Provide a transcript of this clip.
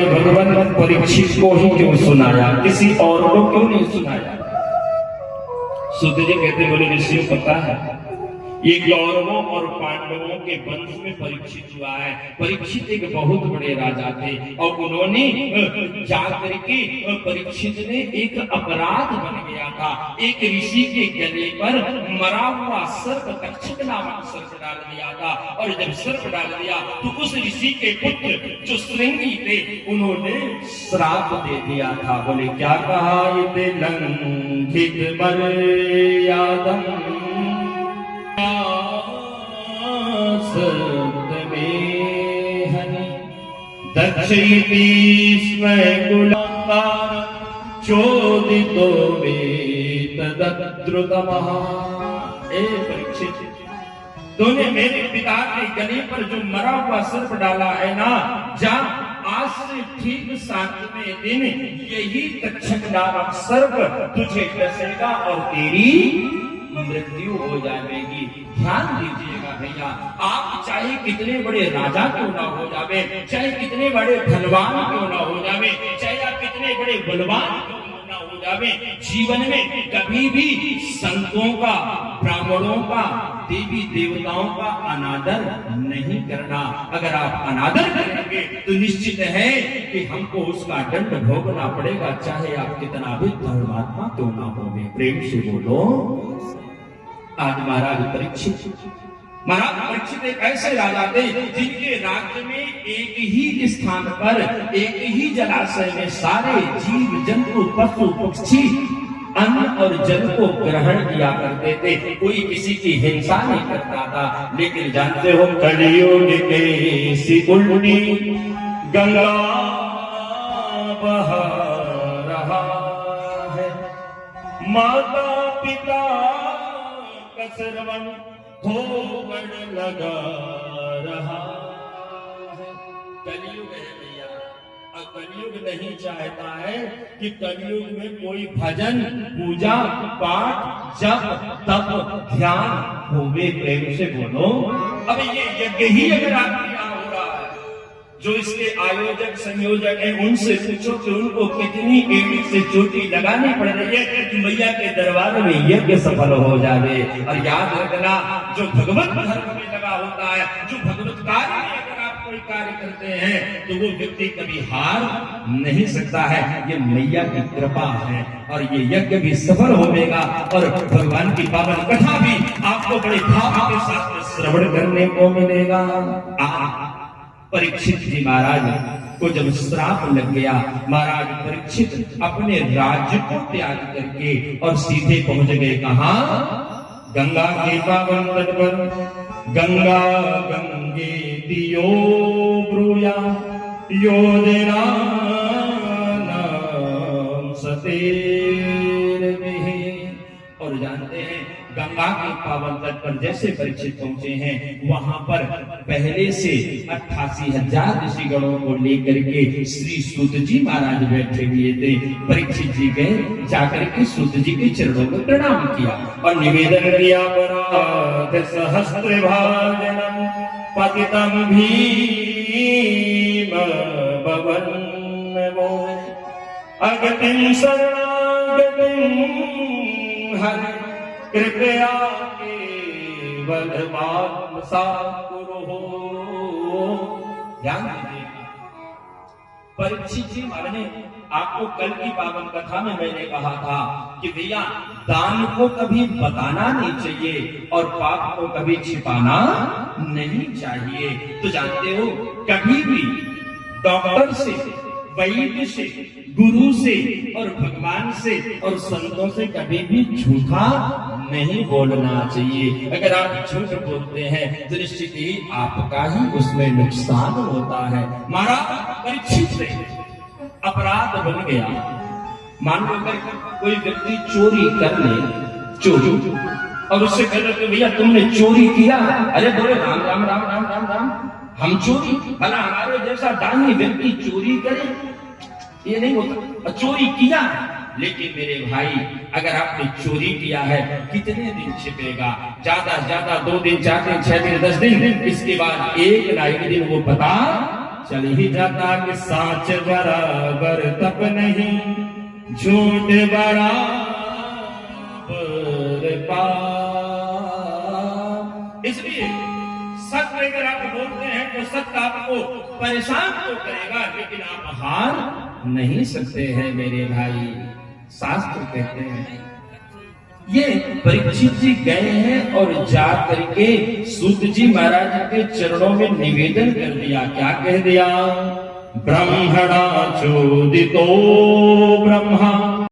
भगवान परीक्षित को ही क्यों सुनाया, किसी और को क्यों नहीं सुनाया? सूत जी कहते बोले ऋषि पता है ये कौरवों और पांडवों के वंश में परीक्षित हुआ है। परीक्षित एक बहुत बड़े राजा थे और उन्होंने जाकर के परीक्षित ने एक अपराध बन गया था, एक ऋषि के गले पर मरा हुआ सर्प तक्षक नामक सर्प डाल दिया था। और जब सर्प डाल दिया तो उस ऋषि के पुत्र जो श्रृंगी थे उन्होंने श्राप दे दिया था। बोले क्या कहा, इते लंघित मर्यादम दक्षिणी चोदितो वेतद्रुतमः। ए परीक्षित, तूने मेरे पिता के गले पर जो मरा हुआ सर्प डाला है ना, जा आज से ठीक 7वें दिन यही तक्षक नामक सर्प तुझे डसेगा और तेरी मृत्यु हो जाएगी। ध्यान दीजिएगा भैया, आप चाहे कितने बड़े राजा क्यों ना हो जावे, चाहे कितने बड़े धनवान क्यों ना हो जावे, चाहे आप कितने बड़े बलवान क्यों ना हो जावे, जीवन में कभी भी संतों का, ब्राह्मणों का, देवी देवताओं का अनादर नहीं करना। अगर आप अनादर करेंगे तो निश्चित है कि हमको उसका दंड भोगना पड़ेगा, चाहे आप कितना भी धर्मात्मा क्यों ना हो। प्रेम से बोलो। आज महाराज परीक्षित एक ऐसे राजा थे जिनके राज्य में एक ही स्थान पर, एक ही जलाशय में सारे जीव जंतु पशु पक्षी अन्न और जल को ग्रहण किया करते थे। कोई किसी की हिंसा नहीं करता था। लेकिन जानते हो कलियुग के सी उल्टी गंगा बह रहा है, माता पिता श्रवण होवण लगा रहा है। कलयुग है भैया, और कलयुग नहीं चाहता है कि कलयुग में कोई भजन पूजा पाठ जप तप ध्यान होवे। प्रेम से बोलो। अब ये यज्ञ ही अगर आपके यहाँ हो रहा है, जो इसके आयोजक संयोजक हैं उनसे पूछो कि उनको कितनी एड़ी से चोटी लगानी पड़ रही है कि मैया के दरबार में यज्ञ सफल हो जाए। और याद रखना, जो भगवत धर्म में लगा होता है, जो भगवत कार्य में अगर आप कोई कार्य करते हैं तो वो व्यक्ति कभी हार नहीं सकता है। ये मैया की कृपा है और ये यज्ञ भी सफल होगा और भगवान की पावन कथा भी आपको बड़े भाव के साथ श्रवण करने को मिलेगा। परीक्षित जी महाराज को जब श्राप लग गया, महाराज परीक्षित अपने राज्य को त्याग करके और सीधे पहुंच गए कहां? गंगा के पावन तट पर। गंगा गंगे दियो ब्रूया योजना सतेर में। और जानते हैं गंगा के पावन तट पर जैसे परीक्षित पहुंचे हैं, वहां पर पहले से 88,000 ऋषिगणों को लेकर के श्री सूत जी महाराज बैठे हुए थे। परीक्षित जी गए, जाकर के सूत जी के चरणों को प्रणाम किया और निवेदन किया, पराध सहस्त्र भाजनम पतितम भीम भवन अगतिम शरणागतिम हरि कृपया केवल हो। ध्यान दीजिएगा, परीक्षित जी महाराज ने आपको कल की पावन कथा में मैंने कहा था कि भैया दान को कभी बताना नहीं चाहिए और पाप को कभी छिपाना नहीं चाहिए। तो जानते हो, कभी भी डॉक्टर से, वैद्य से, गुरु से और भगवान से और संतों से कभी भी झूठा नहीं बोलना चाहिए। अगर आप झूठ बोलते हैं तो निश्चित ही आपका ही उसमें नुकसान होता है। महाराज परीक्षित से अपराध बन गया। मान लो अगर कोई व्यक्ति चोरी कर ले, चोरी, और उससे कह रहे भैया तुमने चोरी किया, अरे बोले राम राम राम राम राम राम, हम चोरी, भला हमारे जैसा दानी व्यक्ति चोरी करे, ये नहीं होता। चोरी किया, लेकिन मेरे भाई अगर आपने चोरी किया है कितने दिन छिपेगा? ज्यादा से ज्यादा 2 दिन, 4 दिन, 6 दिन, 10 दिन, इसके बाद एक ना एक दिन वो पता चल ही जाता कि साच बराबर तप नहीं, झूठ बराबर पाप। इसलिए सत्य अगर आप बोलते हैं तो सत्य आपको परेशान तो करेगा, लेकिन आप हार नहीं सकते हैं मेरे भाई। शास्त्र कहते हैं, ये परीक्षित जी गए हैं और जा करके सूत जी महाराज के चरणों में निवेदन कर दिया। क्या कह दिया? ब्रह्मणा चोदितो ब्रह्मा